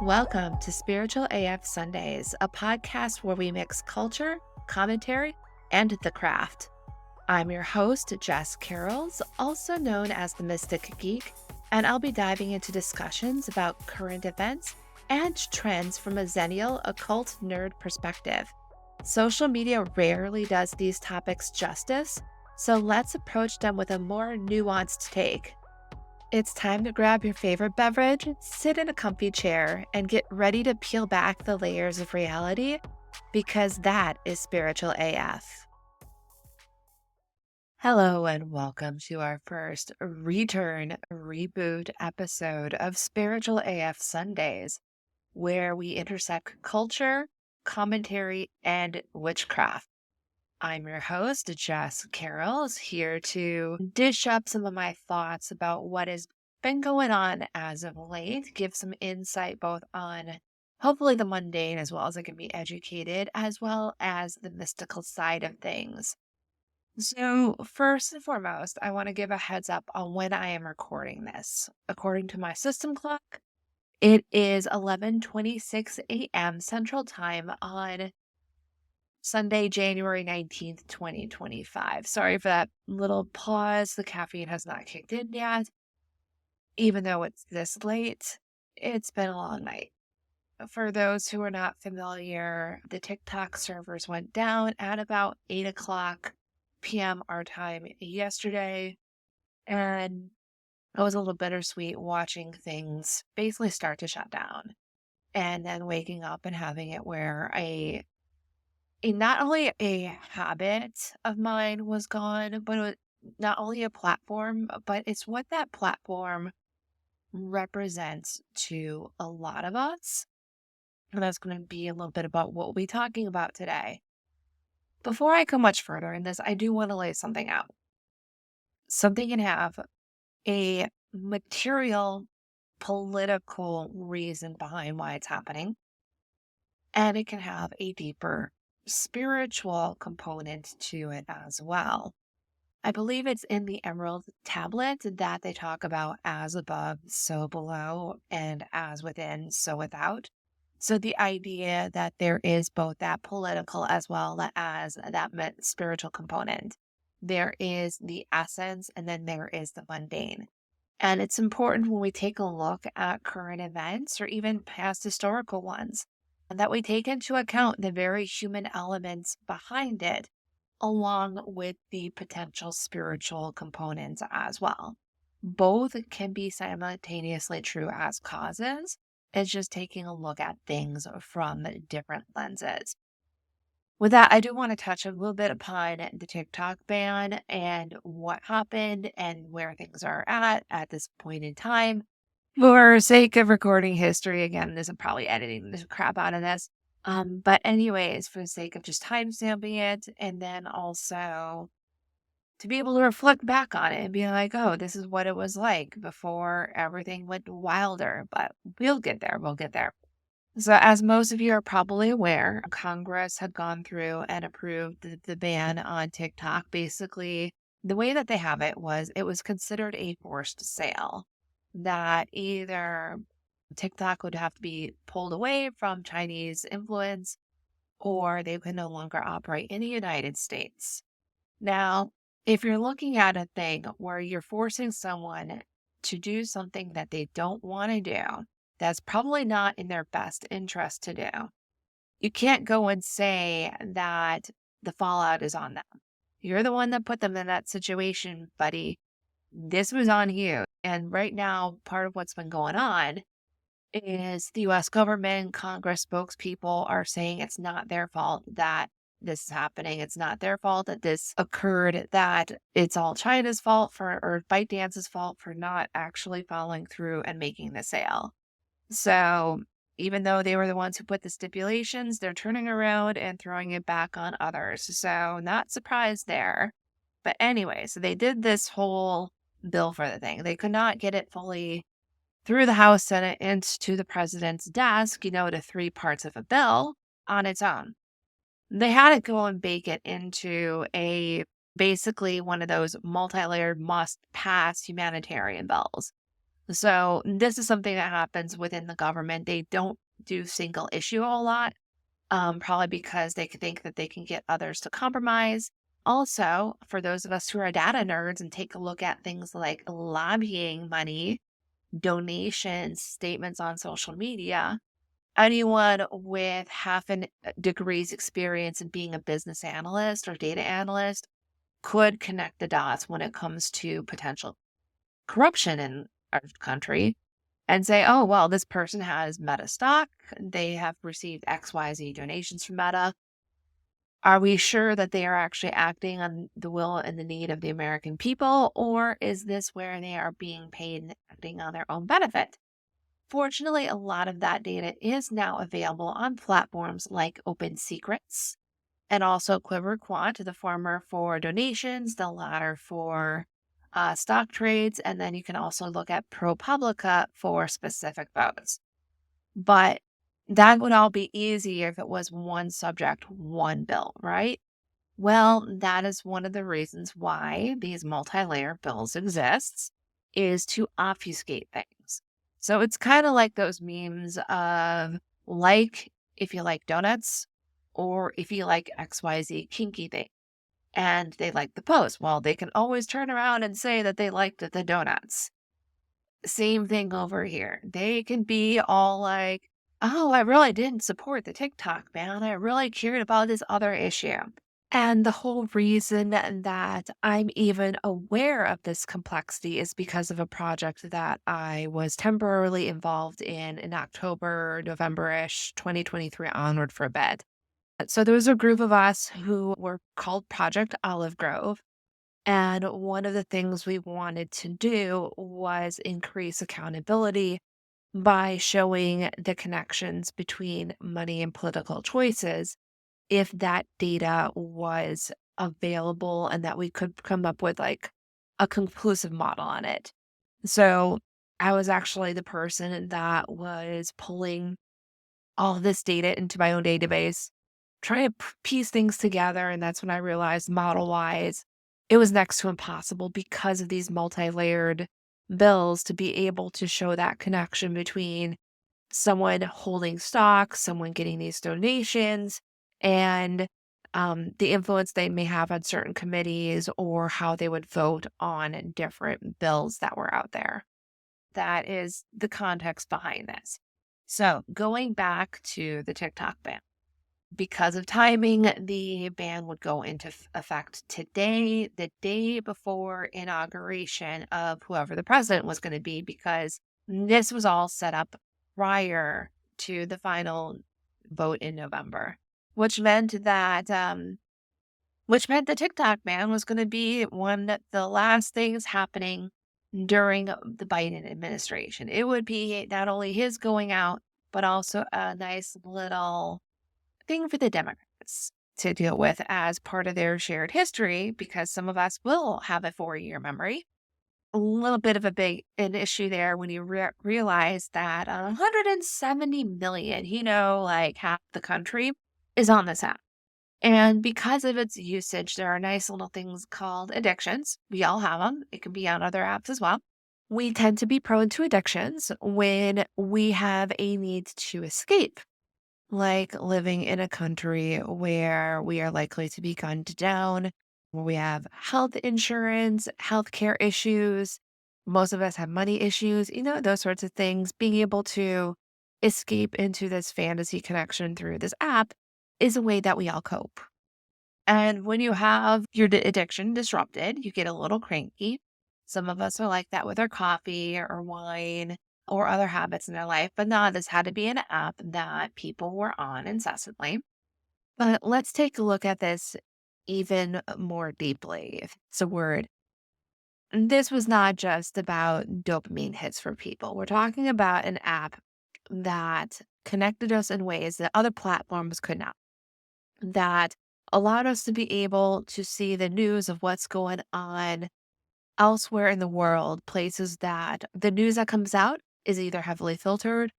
Welcome to Spiritual AF Sundays, a podcast where we mix culture, commentary, and the craft. I'm your host, Jess Carrolls, also known as the Mystic Geek, and I'll be diving into discussions about current events and trends from a Xennial occult nerd perspective. Social media rarely does these topics justice, so let's approach them with a more nuanced take. It's time to grab your favorite beverage, sit in a comfy chair, and get ready to peel back the layers of reality, because that is Spiritual AF. Hello, and welcome to our first reboot episode of Spiritual AF Sundays, where we intersect culture, commentary, and witchcraft. I'm your host, Jess Carrolls, here to dish up some of my thoughts about what has been going on as of late, give some insight both on hopefully the mundane as well as I can be educated, as well as the mystical side of things. So, first and foremost, I want to give a heads up on when I am recording this. According to my system clock, it is 11:26 a.m. Central Time on Sunday, January 19th, 2025. Sorry for that little pause. The caffeine has not kicked in yet. Even though it's this late, it's been a long night. For those who are not familiar, the TikTok servers went down at about 8 o'clock p.m. our time yesterday. And it was a little bittersweet watching things basically start to shut down. And then waking up and having it where not only a habit of mine was gone, but it was not only a platform, but it's what that platform represents to a lot of us. And that's going to be a little bit about what we'll be talking about today. Before I go much further in this, I do want to lay something out. Something can have a material, political reason behind why it's happening, and it can have a deeper spiritual component to it as well. I believe it's in the Emerald Tablet that they talk about as above, so below, and as within, so without. So the idea that there is both that political as well as that spiritual component. There is the essence, and then there is the mundane. And it's important when we take a look at current events or even past historical ones, that we take into account the very human elements behind it, along with the potential spiritual components as well. Both can be simultaneously true as causes. It's just taking a look at things from different lenses. With that, I do want to touch a little bit upon the TikTok ban and what happened and where things are at this point in time. For sake of recording history, again, this is probably editing the crap out of this. But anyways, for the sake of just timestamping it, and then also to be able to reflect back on it and be like, oh, this is what it was like before everything went wilder. But we'll get there. We'll get there. So, as most of you are probably aware, Congress had gone through and approved the ban on TikTok. Basically, the way that they have it was considered a forced sale, that either TikTok would have to be pulled away from Chinese influence or they could no longer operate in the United States. Now, if you're looking at a thing where you're forcing someone to do something that they don't want to do, that's probably not in their best interest to do. You can't go and say that the fallout is on them. You're the one that put them in that situation, buddy. This was on you. And right now, part of what's been going on is the US government, Congress spokespeople are saying it's not their fault that this is happening. It's not their fault that this occurred, that it's all China's fault or ByteDance's fault for not actually following through and making the sale. So even though they were the ones who put the stipulations, they're turning around and throwing it back on others. So not surprised there. But anyway, so they did this whole bill for the thing. They could not get it fully through the House, Senate, and to the president's desk, to 3 parts of a bill on its own. They had to go and bake it into basically one of those multi-layered must-pass humanitarian bills. So this is something that happens within the government. They don't do single issue a lot, probably because they could think that they can get others to compromise. Also, for those of us who are data nerds and take a look at things like lobbying money, donations, statements on social media, anyone with half an degree's experience in being a business analyst or data analyst could connect the dots when it comes to potential corruption in our country and say, oh, well, this person has Meta stock. They have received XYZ donations from Meta. Are we sure that they are actually acting on the will and the need of the American people? Or is this where they are being paid and acting on their own benefit? Fortunately, a lot of that data is now available on platforms like Open Secrets and also Quiver Quant, the former for donations, the latter for stock trades. And then you can also look at ProPublica for specific votes. But that would all be easy if it was one subject, one bill, right? Well, that is one of the reasons why these multi-layer bills exists is to obfuscate things. So it's kind of like those memes of like if you like donuts or if you like XYZ kinky thing and they like the post. Well, they can always turn around and say that they liked the donuts. Same thing over here. They can be all like, oh, I really didn't support the TikTok ban. I really cared about this other issue. And the whole reason that I'm even aware of this complexity is because of a project that I was temporarily involved in October, November-ish, 2023 onward for a bit. So there was a group of us who were called Project Olive Grove. And one of the things we wanted to do was increase accountability by showing the connections between money and political choices if that data was available and that we could come up with like a conclusive model on it. So I was actually the person that was pulling all this data into my own database, trying to piece things together. And that's when I realized model wise, it was next to impossible because of these multi layered bills to be able to show that connection between someone holding stock, someone getting these donations, and the influence they may have on certain committees or how they would vote on different bills that were out there. That is the context behind this. So, going back to the TikTok ban, because of timing, the ban would go into effect today, the day before inauguration of whoever the president was going to be, because this was all set up prior to the final vote in November, which meant that the TikTok ban was going to be one of the last things happening during the Biden administration. It would be not only his going out, but also a nice little thing for the Democrats to deal with as part of their shared history, because some of us will have a 4-year memory. A little bit of an issue there when you realize that 170 million, like half the country, is on this app. And because of its usage, there are nice little things called addictions. We all have them. It can be on other apps as well. We tend to be prone to addictions when we have a need to escape, like living in a country where we are likely to be gunned down, where we have health insurance, healthcare issues. Most of us have money issues, those sorts of things. Being able to escape into this fantasy connection through this app is a way that we all cope. And when you have your addiction disrupted, you get a little cranky. Some of us are like that with our coffee or wine or other habits in their life, but no, this had to be an app that people were on incessantly. But let's take a look at this even more deeply, if it's a word. This was not just about dopamine hits for people. We're talking about an app that connected us in ways that other platforms could not, that allowed us to be able to see the news of what's going on elsewhere in the world, places that the news that comes out is either heavily filtered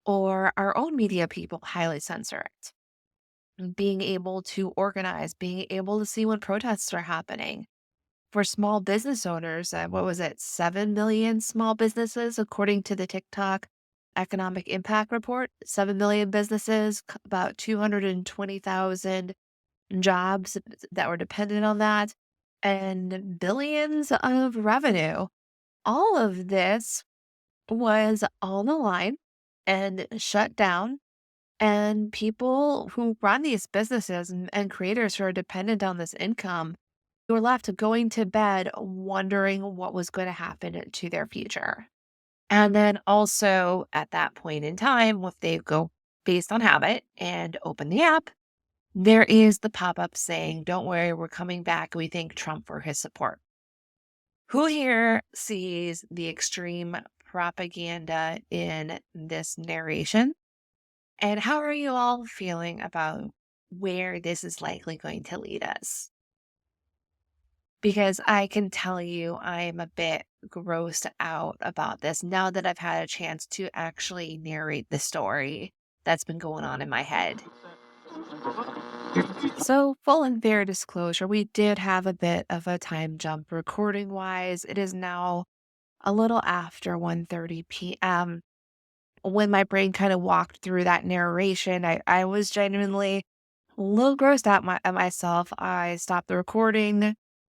or our own media people highly censor it. Being able to organize, being able to see when protests are happening, for small business owners. What was it? 7 million small businesses, according to the TikTok Economic Impact Report. 7 million businesses, about 220,000 jobs that were dependent on that, and billions of revenue. All of this was on the line and shut down. And people who run these businesses and creators who are dependent on this income were left going to bed wondering what was going to happen to their future. And then also at that point in time, if they go based on habit and open the app, there is the pop up saying, "Don't worry, we're coming back. We thank Trump for his support." Who here sees the extreme propaganda in this narration? And how are you all feeling about where this is likely going to lead us? Because I can tell you I'm a bit grossed out about this now that I've had a chance to actually narrate the story that's been going on in my head. So, full and fair disclosure, we did have a bit of a time jump recording wise. It is now a little after 1:30 p.m. When my brain kind of walked through that narration, I was genuinely a little grossed out at myself. I stopped the recording,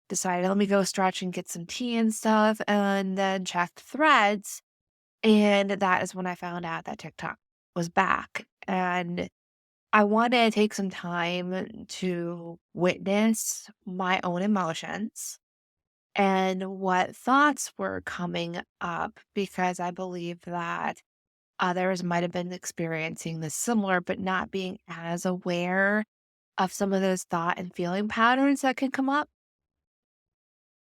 decided, let me go stretch and get some tea and stuff, and then checked threads. And that is when I found out that TikTok was back. And I wanted to take some time to witness my own emotions and what thoughts were coming up because I believe that others might have been experiencing this similar, but not being as aware of some of those thought and feeling patterns that can come up.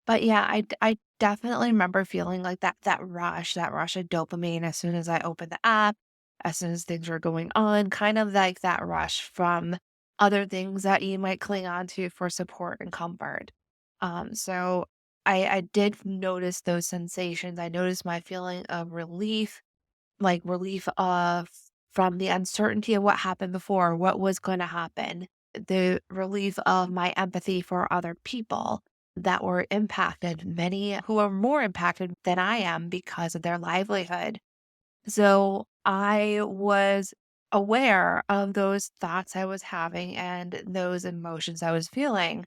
But yeah, I definitely remember feeling like that rush of dopamine as soon as I opened the app, as soon as things were going on, kind of like that rush from other things that you might cling on to for support and comfort. So I did notice those sensations. I noticed my feeling of relief, like relief of from the uncertainty of what happened before, what was going to happen, the relief of my empathy for other people that were impacted, many who are more impacted than I am because of their livelihood. So I was aware of those thoughts I was having and those emotions I was feeling.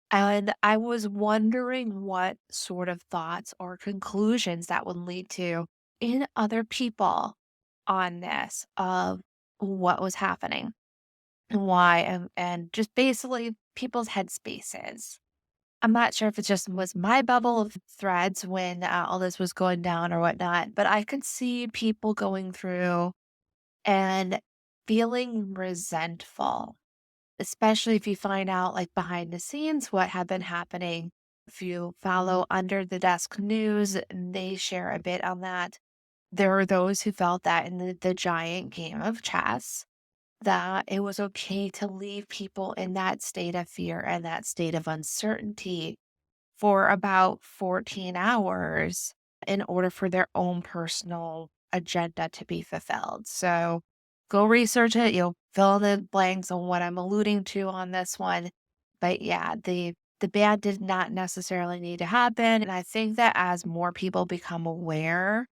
And I was wondering what sort of thoughts or conclusions that would lead to in other people on this of what was happening and why, and just basically people's headspaces. I'm not sure if it just was my bubble of threads when all this was going down or whatnot, but I could see people going through and feeling resentful, especially if you find out like behind the scenes what had been happening. If you follow Under the Desk News, they share a bit on that. There are those who felt that in the giant game of chess, that it was okay to leave people in that state of fear and that state of uncertainty for about 14 hours in order for their own personal agenda to be fulfilled. So go research it. You'll fill in the blanks on what I'm alluding to on this one. But yeah, the ban did not necessarily need to happen. And I think that as more people become aware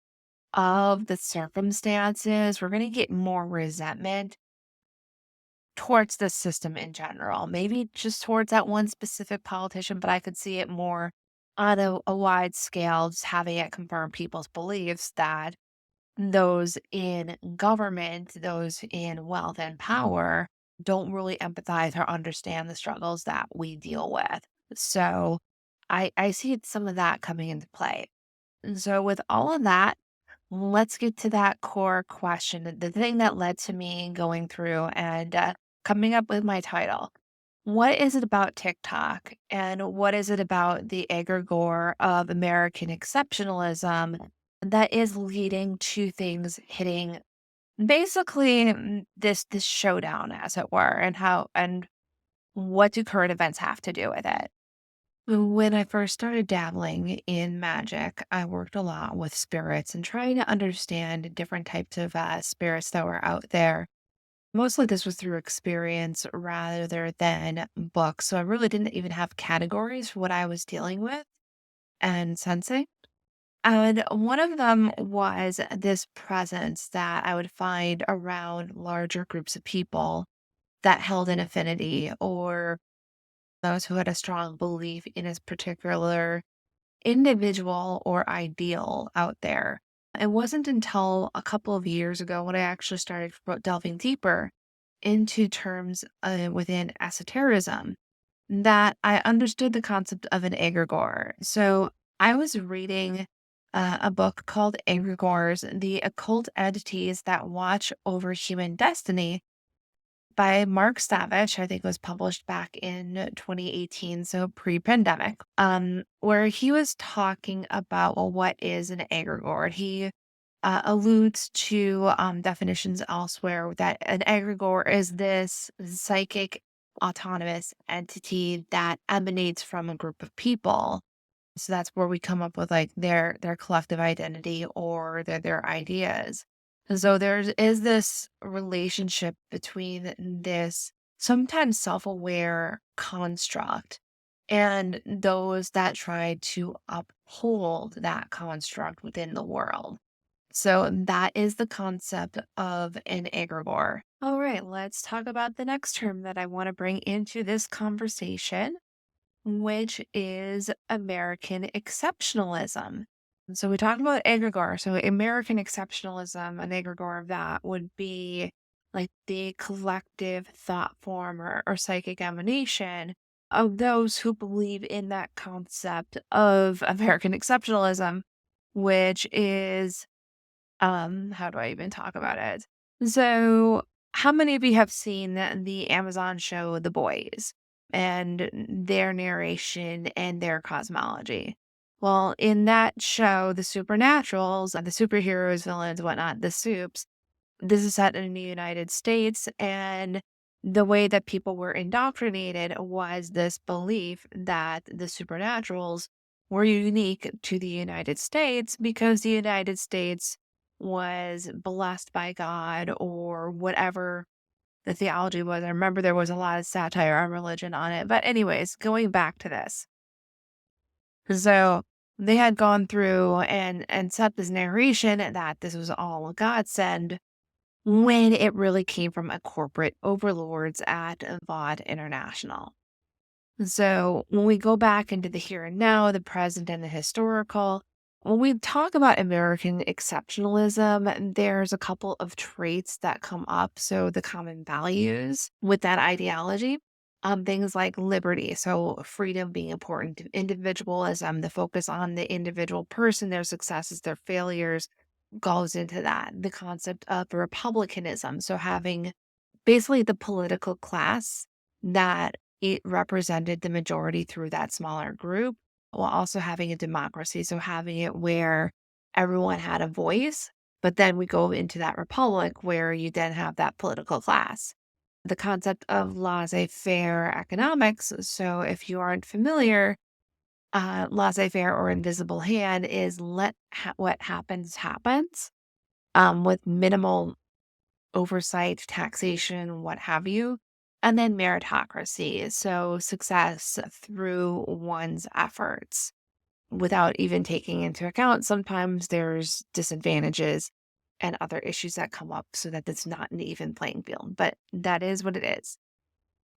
of the circumstances, we're going to get more resentment towards the system in general. Maybe just towards that one specific politician, but I could see it more on a wide scale, just having it confirm people's beliefs that those in government, those in wealth and power, don't really empathize or understand the struggles that we deal with. So I see some of that coming into play. And so, with all of that, let's get to that core question, the thing that led to me going through and coming up with my title. What is it about TikTok and what is it about the egregore of American exceptionalism that is leading to things hitting basically this showdown, as it were, and how and what do current events have to do with it? When I first started dabbling in magic, I worked a lot with spirits and trying to understand different types of spirits that were out there. Mostly this was through experience rather than books. So I really didn't even have categories for what I was dealing with and sensing. And one of them was this presence that I would find around larger groups of people that held an affinity or those who had a strong belief in a particular individual or ideal out there. It wasn't until a couple of years ago when I actually started delving deeper into terms within esotericism that I understood the concept of an egregore. So I was reading a book called Egregores, The Occult Entities That Watch Over Human Destiny by Mark Savage. I think it was published back in 2018, so pre-pandemic, where he was talking about, well, what is an egregore. He alludes to definitions elsewhere that an egregore is this psychic autonomous entity that emanates from a group of people. So that's where we come up with like their collective identity or their ideas. And so is this relationship between this sometimes self-aware construct and those that try to uphold that construct within the world. So that is the concept of an egregore. All right, let's talk about the next term that I want to bring into this conversation, which is American exceptionalism. So we talked about egregore. So American exceptionalism, an egregore of that would be like the collective thought form or psychic emanation of those who believe in that concept of American exceptionalism, which is how do I even talk about it? So, how many of you have seen the Amazon show The Boys and their narration and their cosmology? Well, in that show, the supernaturals, the superheroes, villains, whatnot, the soups, this is set in the United States, and the way that people were indoctrinated was this belief that the supernaturals were unique to the United States because the United States was blessed by God or whatever the theology was. I remember there was a lot of satire on religion on it. But, anyways, going back to this. So they had gone through and set this narration that this was all a godsend when it really came from a corporate overlords at Vaught International. So when we go back into the here and now, the present and the historical, when we talk about American exceptionalism, there's a couple of traits that come up. So the common values with that ideology, things like liberty. So freedom being important to individualism, the focus on the individual person, their successes, their failures goes into that. The concept of republicanism. So having basically the political class that it represented the majority through that smaller group while also having a democracy. So having it where everyone had a voice, but then we go into that republic where you then have that political class. The concept of laissez-faire economics. So if you aren't familiar, laissez-faire or invisible hand is what happens happens with minimal oversight, taxation, what have you. And then meritocracy. So success through one's efforts without even taking into account sometimes there's disadvantages and other issues that come up so that it's not an even playing field. But that is what it is.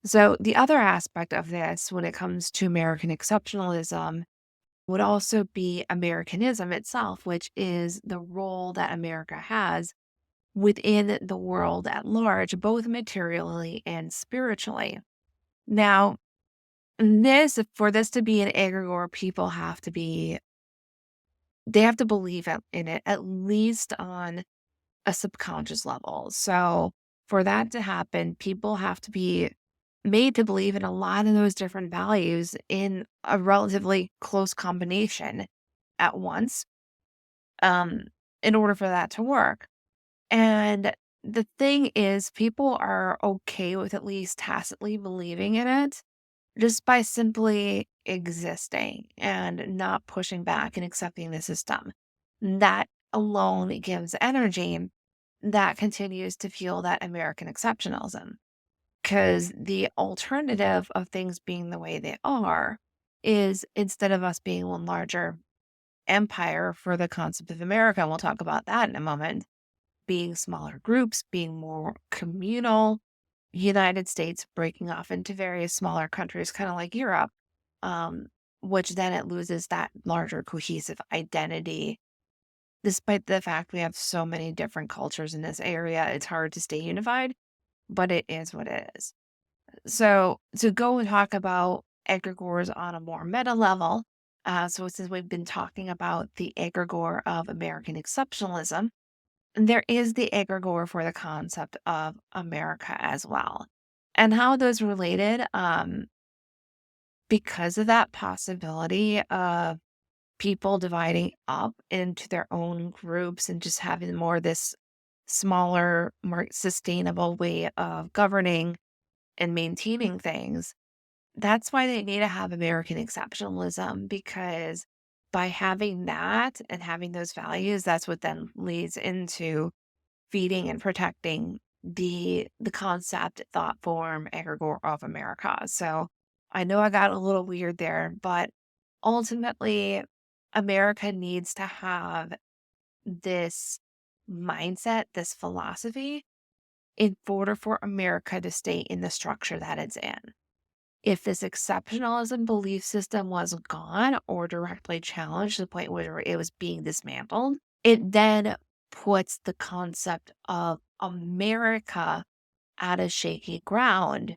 So the other aspect of this when it comes to American exceptionalism would also be Americanism itself, which is the role that America has within the world at large, both materially and spiritually. Now, for this to be an egregore, people they have to believe in it, at least on a subconscious level. So for that to happen, people have to be made to believe in a lot of those different values in a relatively close combination at once, um, in order for that to work. And the thing is, people are okay with at least tacitly believing in it just by simply existing and not pushing back and accepting the system. That alone gives energy. that continues to fuel that American exceptionalism. Because the alternative of things being the way they are is instead of us being one larger empire for the concept of America, and we'll talk about that in a moment, being smaller groups, being more communal, United States breaking off into various smaller countries, kind of like Europe, um, which then it loses that larger cohesive identity. Despite the fact we have so many different cultures in this area, it's hard to stay unified, but it is what it is. So to go and talk about egregores on a more meta level, so since we've been talking about the egregore of American exceptionalism, there is the egregore for the concept of America as well. And how those related, because of that possibility of people dividing up into their own groups and just having more this smaller, more sustainable way of governing and maintaining things. That's why they need to have American exceptionalism because by having that and having those values, that's what then leads into feeding and protecting the concept, thought form, egregore of America. So I know I got a little weird there, but ultimately, America needs to have this mindset, this philosophy, in order for America to stay in the structure that it's in. If this exceptionalism belief system was gone or directly challenged to the point where it was being dismantled, it then puts the concept of America at a shaky ground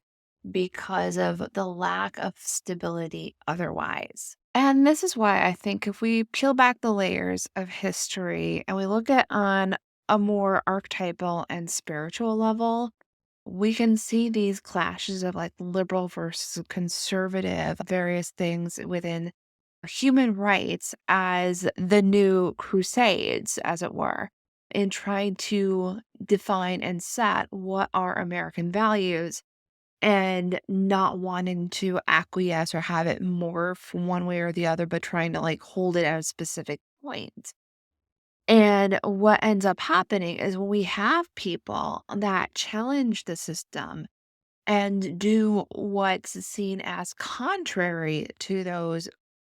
because of the lack of stability otherwise. And this is why I think if we peel back the layers of history and we look at on a more archetypal and spiritual level, we can see these clashes of like liberal versus conservative, various things within human rights as the new crusades, as it were, in trying to define and set what are American values and not wanting to acquiesce or have it morph one way or the other, but trying to like hold it at a specific point. And what ends up happening is when we have people that challenge the system and do what's seen as contrary to those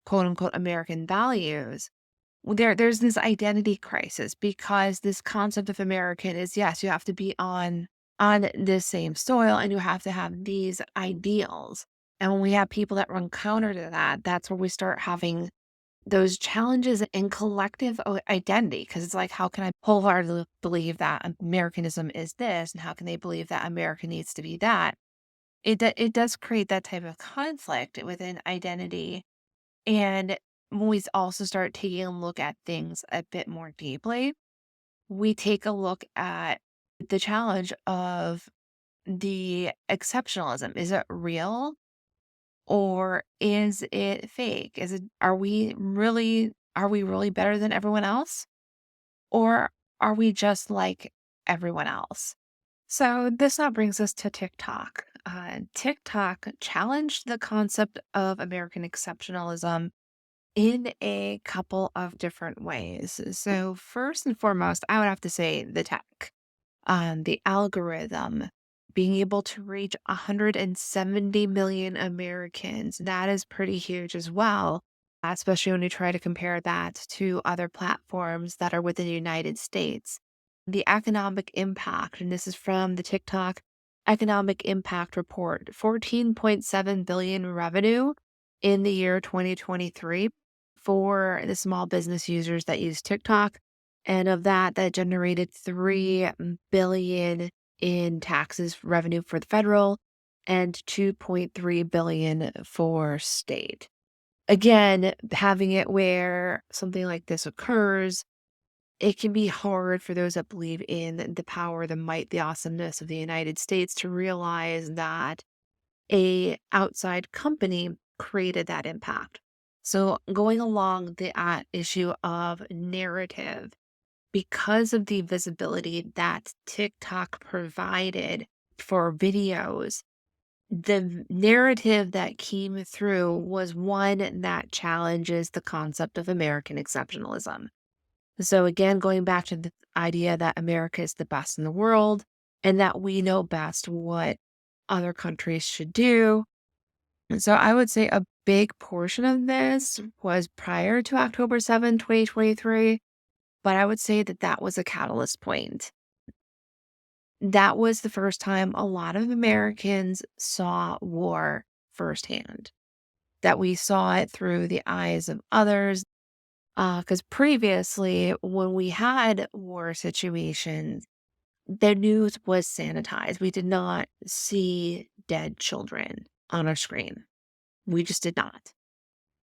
quote unquote American values, there's this identity crisis because this concept of American is yes, you have to be on the same soil and you have to have these ideals. And when we have people that run counter to that, that's where we start having those challenges in collective identity. Because it's like, how can I wholeheartedly believe that Americanism is this, and how can they believe that America needs to be that? It does create that type of conflict within identity. And when we also start taking a look at things a bit more deeply, we take a look at the challenge of the exceptionalism. Is it real or is it fake? Is it are we really better than everyone else? Or are we just like everyone else? So this now brings us to TikTok. TikTok challenged the concept of American exceptionalism in a couple of different ways. So first and foremost, I would have to say the tech, the algorithm, being able to reach 170 million Americans. That is pretty huge as well, especially when you try to compare that to other platforms that are within the United States. The economic impact, and this is from the TikTok Economic Impact Report, 14.7 billion revenue in the year 2023 for the small business users that use TikTok. And of that, that generated 3 billion in taxes revenue for the federal and 2.3 billion for state. Again, having it where something like this occurs, it can be hard for those that believe in the power, the might, the awesomeness of the United States to realize that a outside company created that impact. So going along the issue of narrative, because of the visibility that TikTok provided for videos, the narrative that came through was one that challenges the concept of American exceptionalism. So, again, going back to the idea that America is the best in the world and that we know best what other countries should do. And so, I would say a big portion of this was prior to October 7th, 2023, but I would say that that was a catalyst point. That was the first time a lot of Americans saw war firsthand, that we saw it through the eyes of others. Because previously, when we had war situations, the news was sanitized. We did not see dead children on our screen. We just did not.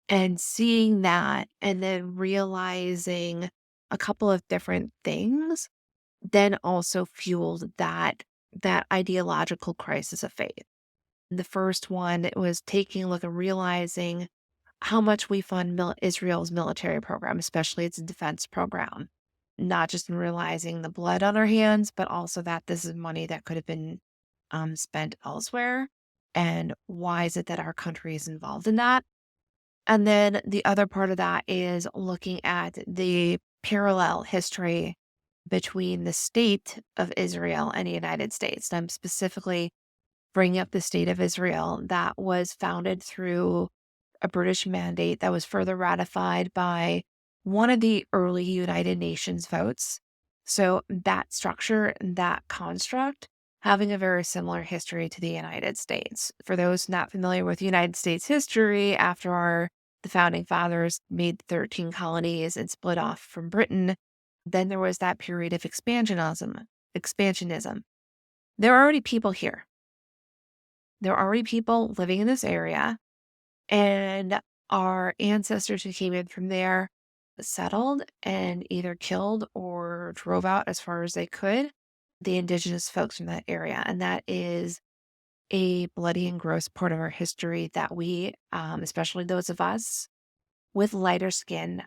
And seeing that and then realizing a couple of different things then also fueled that ideological crisis of faith. The first one was taking a look and realizing how much we fund Israel's military program, especially its defense program. Not just in realizing the blood on our hands, but also that this is money that could have been spent elsewhere. And why is it that our country is involved in that? And then the other part of that is looking at the parallel history between the state of Israel and the United States. And I'm specifically bringing up the state of Israel that was founded through a British mandate that was further ratified by one of the early United Nations votes. So that structure, that construct, having a very similar history to the United States. For those not familiar with United States history, after the founding fathers made 13 colonies and split off from Britain, then there was that period of expansionism. There are already people here. There are already people living in this area. And our ancestors who came in from there settled and either killed or drove out as far as they could the indigenous folks from that area. And that is a bloody and gross part of our history that we, especially those of us with lighter skin,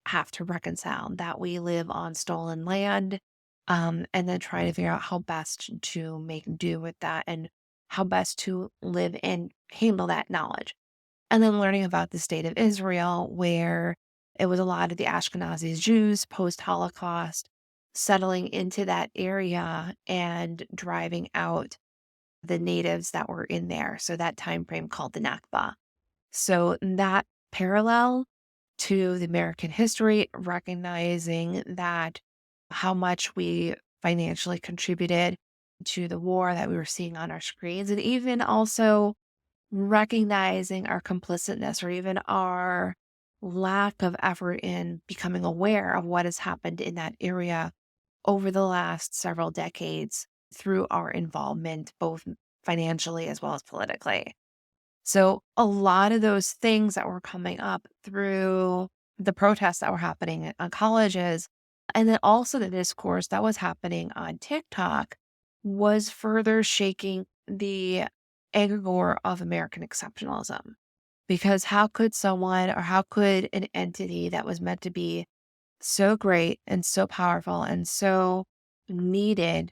have to reconcile, that we live on stolen land, and then try to figure out how best to make do with that and how best to live and handle that knowledge. And then learning about the state of Israel, where it was a lot of the Ashkenazi Jews post Holocaust settling into that area and driving out the natives that were in there. So that time frame called the Nakba. So that parallel to the American history, recognizing that how much we financially contributed to the war that we were seeing on our screens, and even also recognizing our complicitness or even our lack of effort in becoming aware of what has happened in that area over the last several decades through our involvement, both financially as well as politically. So, a lot of those things that were coming up through the protests that were happening on colleges, and then also the discourse that was happening on TikTok was further shaking the egregore of American exceptionalism. Because how could someone or how could an entity that was meant to be so great and so powerful and so needed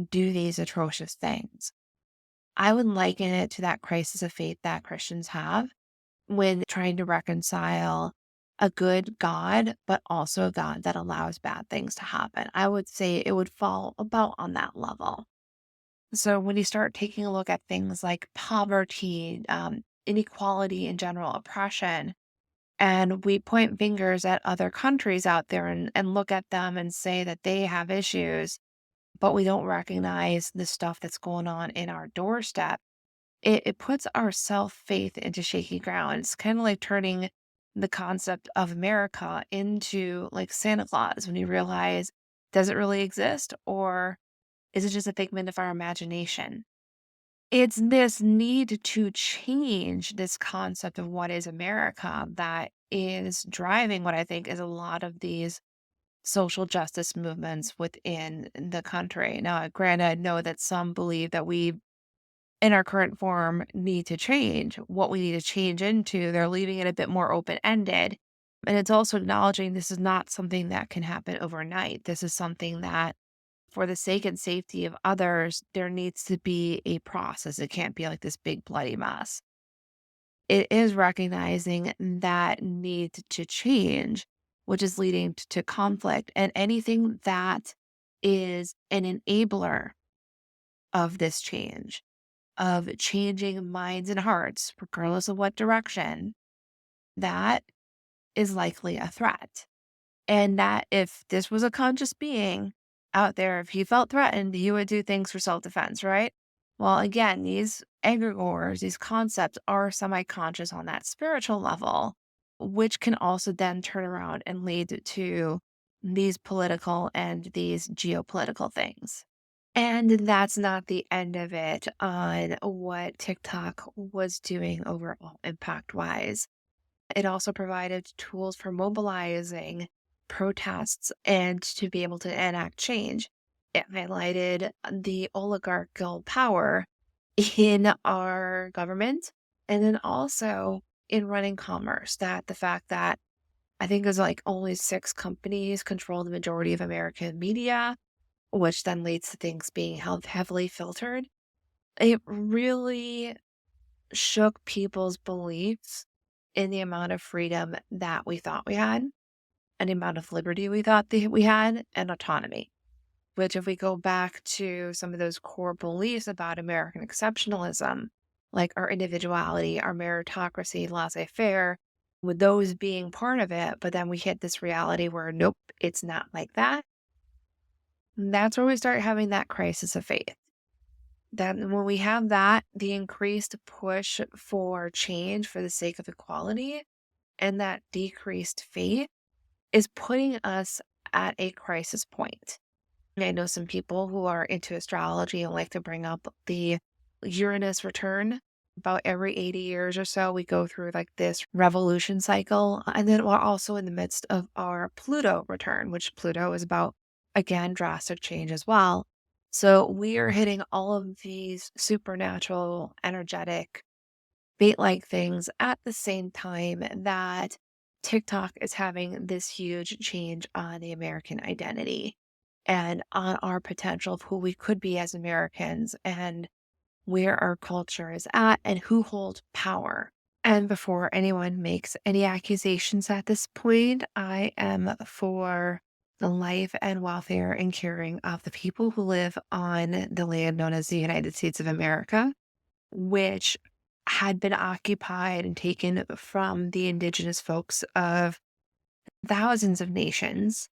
do these atrocious things? I would liken it to that crisis of faith that Christians have when trying to reconcile a good God, but also a God that allows bad things to happen. I would say it would fall about on that level. So when you start taking a look at things like poverty, inequality in general, oppression, and we point fingers at other countries out there and look at them and say that they have issues, but we don't recognize the stuff that's going on in our doorstep, it puts our self-faith into shaky ground. It's kind of like turning the concept of America into like Santa Claus when you realize, does it really exist or is it just a figment of our imagination? It's this need to change this concept of what is America that is driving what I think is a lot of these social justice movements within the country. Now, granted, I know that some believe that we in our current form need to change. What we need to change into, they're leaving it a bit more open ended. And it's also acknowledging this is not something that can happen overnight. This is something that, for the sake and safety of others, there needs to be a process. It can't be like this big bloody mess. It is recognizing that need to change which is leading to conflict. And anything that is an enabler of this change, of changing minds and hearts, regardless of what direction, that is likely a threat. And that if this was a conscious being out there, if he felt threatened, he would do things for self defense, right? Well, again, these egregores, these concepts are semi conscious on that spiritual level, which can also then turn around and lead to these political and these geopolitical things. And that's not the end of it on what TikTok was doing overall impact wise. It also provided tools for mobilizing protests and to be able to enact change. It highlighted the oligarchical power in our government and then also in running commerce. That the fact that I think it was like only 6 companies control the majority of American media, which then leads to things being held heavily filtered. It really shook people's beliefs in the amount of freedom that we thought we had and the amount of liberty we thought that we had and autonomy. Which, if we go back to some of those core beliefs about American exceptionalism, like our individuality, our meritocracy, laissez faire, with those being part of it, but then we hit this reality where nope, it's not like that. That's where we start having that crisis of faith. Then when we have that, the increased push for change for the sake of equality and that decreased faith is putting us at a crisis point. I know some people who are into astrology and like to bring up the Uranus return. About every 80 years or so, we go through like this revolution cycle. And then we're also in the midst of our Pluto return, which Pluto is about, again, drastic change as well. So we are hitting all of these supernatural, energetic, fate-like things at the same time that TikTok is having this huge change on the American identity and on our potential of who we could be as Americans and where our culture is at and who holds power. And before anyone makes any accusations at this point, I am for the life and welfare and caring of the people who live on the land known as the United States of America, which had been occupied and taken from the indigenous folks of thousands of nations.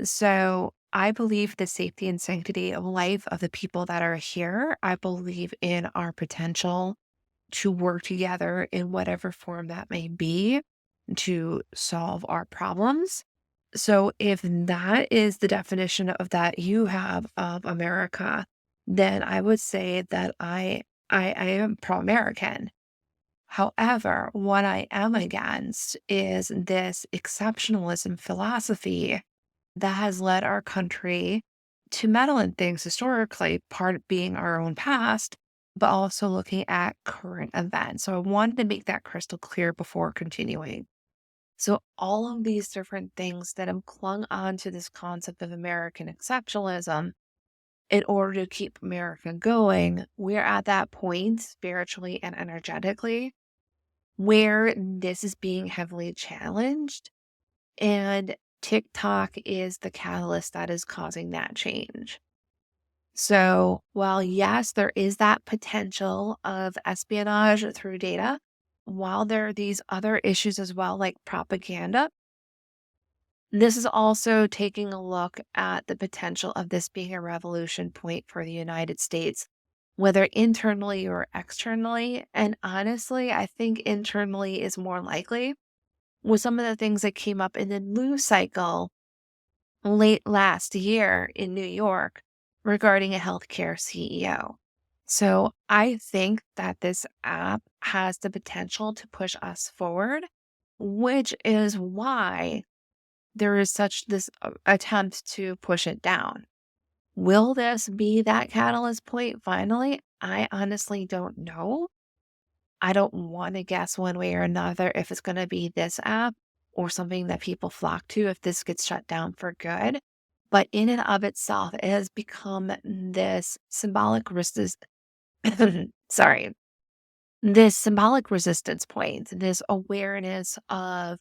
So I believe the safety and sanctity of life of the people that are here. I believe in our potential to work together in whatever form that may be to solve our problems. So if that is the definition of that you have of America, then I would say that I am pro-American. However, what I am against is this exceptionalism philosophy that has led our country to meddle in things historically, part being our own past, but also looking at current events. So I wanted to make that crystal clear before continuing. So all of these different things that have clung on to this concept of American exceptionalism in order to keep America going, we're at that point spiritually and energetically where this is being heavily challenged. And TikTok is the catalyst that is causing that change. So, while yes, there is that potential of espionage through data, while there are these other issues as well, like propaganda, this is also taking a look at the potential of this being a revolution point for the United States, whether internally or externally. And honestly, I think internally is more likely with some of the things that came up in the news cycle late last year in New York regarding a healthcare CEO. So I think that this app has the potential to push us forward, which is why there is such this attempt to push it down. Will this be that catalyst point finally? I honestly don't know. I don't want to guess one way or another if it's going to be this app or something that people flock to if this gets shut down for good. But in and of itself, it has become this symbolic sorry, this symbolic resistance point, this awareness of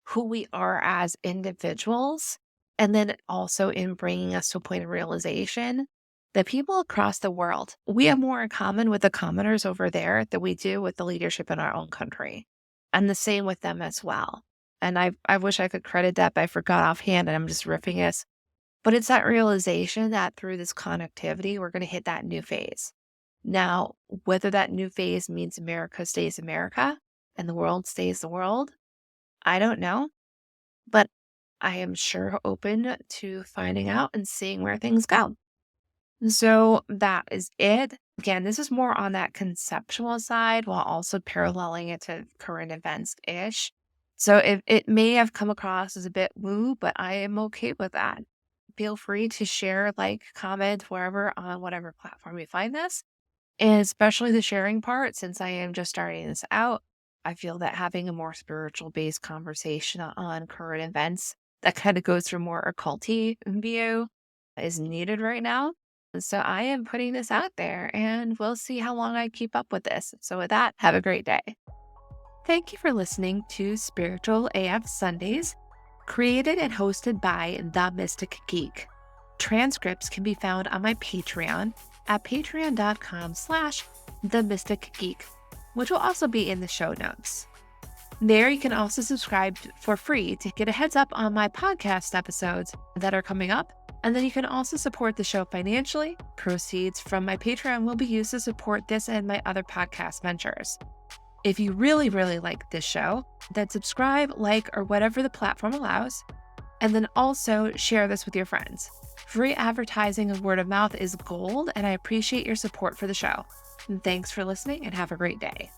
who we are as individuals, and then also in bringing us to a point of realization that people across the world, we have more in common with the commoners over there than we do with the leadership in our own country. And the same with them as well. And I wish I could credit that, but I forgot offhand and I'm just riffing us. But it's that realization that through this connectivity, we're going to hit that new phase. Now, whether that new phase means America stays America and the world stays the world, I don't know. But I am sure open to finding out and seeing where things go. So that is it. Again, this is more on that conceptual side while also paralleling it to current events ish. So it may have come across as a bit woo, but I am okay with that. Feel free to share, like, comment wherever on whatever platform you find this. And especially the sharing part, since I am just starting this out, I feel that having a more spiritual based conversation on current events that kind of goes through more occulty view is needed right now. So I am putting this out there and we'll see how long I keep up with this. So with that, have a great day. Thank you for listening to Spiritual AF Sundays, created and hosted by The Mystic Geek. Transcripts can be found on my Patreon at patreon.com/themysticgeek, which will also be in the show notes. There you can also subscribe for free to get a heads up on my podcast episodes that are coming up. And then you can also support the show financially. Proceeds from my Patreon will be used to support this and my other podcast ventures. If you really, really like this show, then subscribe, like, or whatever the platform allows. And then also share this with your friends. Free advertising and word of mouth is gold, and I appreciate your support for the show. Thanks for listening and have a great day.